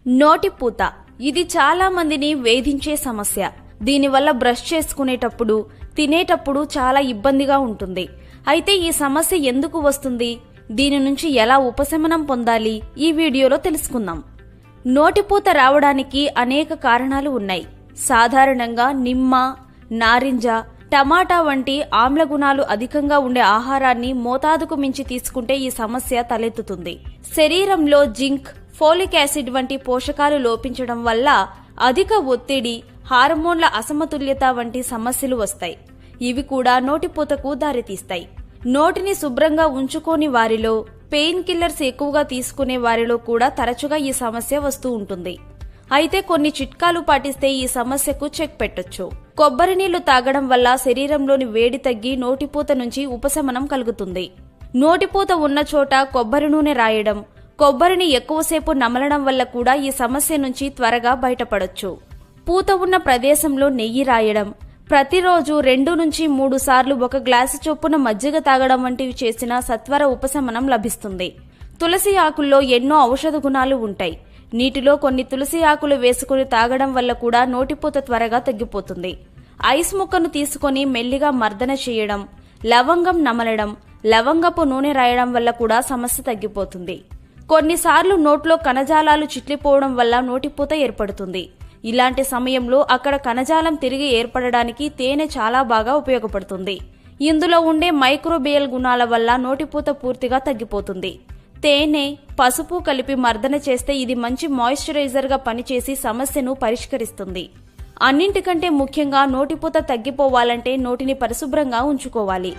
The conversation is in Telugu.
నోటిపూత ఇది చాలా మందిని వేధించే సమస్య. దీనివల్ల బ్రష్ చేసుకునేటప్పుడు, తినేటప్పుడు చాలా ఇబ్బందిగా ఉంటుంది. అయితే ఈ సమస్య ఎందుకు వస్తుంది, దీని నుంచి ఎలా ఉపశమనం పొందాలి, ఈ వీడియోలో తెలుసుకుందాం. నోటిపూత రావడానికి అనేక కారణాలు ఉన్నాయి. సాధారణంగా నిమ్మ, నారింజ, టమాటా వంటి ఆమ్ల గుణాలు అధికంగా ఉండే ఆహారాన్ని మోతాదుకు మించి తీసుకుంటే ఈ సమస్య తలెత్తుతుంది. శరీరంలో జింక్, ఫోలిక్ యాసిడ్ వంటి పోషకాలు లోపించడం వల్ల అధిక ఒత్తిడి, హార్మోన్ల అసమతుల్యత వంటి సమస్యలు వస్తాయి. ఇవి కూడా నోటిపూతకు దారితీస్తాయి. నోటిని శుభ్రంగా ఉంచుకోని వారిలో, పెయిన్ కిల్లర్స్ ఎక్కువగా తీసుకునే వారిలో కూడా తరచుగా ఈ సమస్య వస్తూ ఉంటుంది. అయితే కొన్ని చిట్కాలు పాటిస్తే ఈ సమస్యకు చెక్ పెట్టొచ్చు. కొబ్బరి నీళ్లు తాగడం వల్ల శరీరంలోని వేడి తగ్గి నోటిపూత నుంచి ఉపశమనం కలుగుతుంది. నోటిపూత ఉన్న చోట కొబ్బరి నూనె రాయడం, కొబ్బరిని ఎక్కువసేపు నమలడం వల్ల కూడా ఈ సమస్య నుంచి త్వరగా బయటపడొచ్చు. పూత ఉన్న ప్రదేశంలో నెయ్యి రాయడం, ప్రతిరోజు 2 నుంచి 3 సార్లు 1 గ్లాసు చొప్పున మజ్జిగ తాగడం వంటివి చేసినా సత్వర ఉపశమనం లభిస్తుంది. తులసి ఆకుల్లో ఎన్నో ఔషధ గుణాలు ఉంటాయి. నీటిలో కొన్ని తులసి ఆకులు వేసుకుని తాగడం వల్ల కూడా నోటిపూత త్వరగా తగ్గిపోతుంది. ఐస్ ముక్కను తీసుకుని మెల్లిగా మర్దన చేయడం, లవంగం నమలడం, లవంగపు నూనె రాయడం వల్ల కూడా సమస్య తగ్గిపోతుంది. కొన్నిసార్లు నోట్లో కణజాలాలు చిట్లిపోవడం వల్ల నోటిపూత ఏర్పడుతుంది. ఇలాంటి సమయంలో అక్కడ కణజాలం తిరిగి ఏర్పడడానికి తేనె చాలా బాగా ఉపయోగపడుతుంది. ఇందులో ఉండే మైక్రోబియల్ గుణాల వల్ల నోటిపూత పూర్తిగా తగ్గిపోతుంది. తేనె, పసుపు కలిపి మర్దన చేస్తే ఇది మంచి మాయిశ్చరైజర్ గా పనిచేసి సమస్యను పరిష్కరిస్తుంది. అన్నింటికంటే ముఖ్యంగా నోటిపూత తగ్గిపోవాలంటే నోటిని పరిశుభ్రంగా ఉంచుకోవాలి.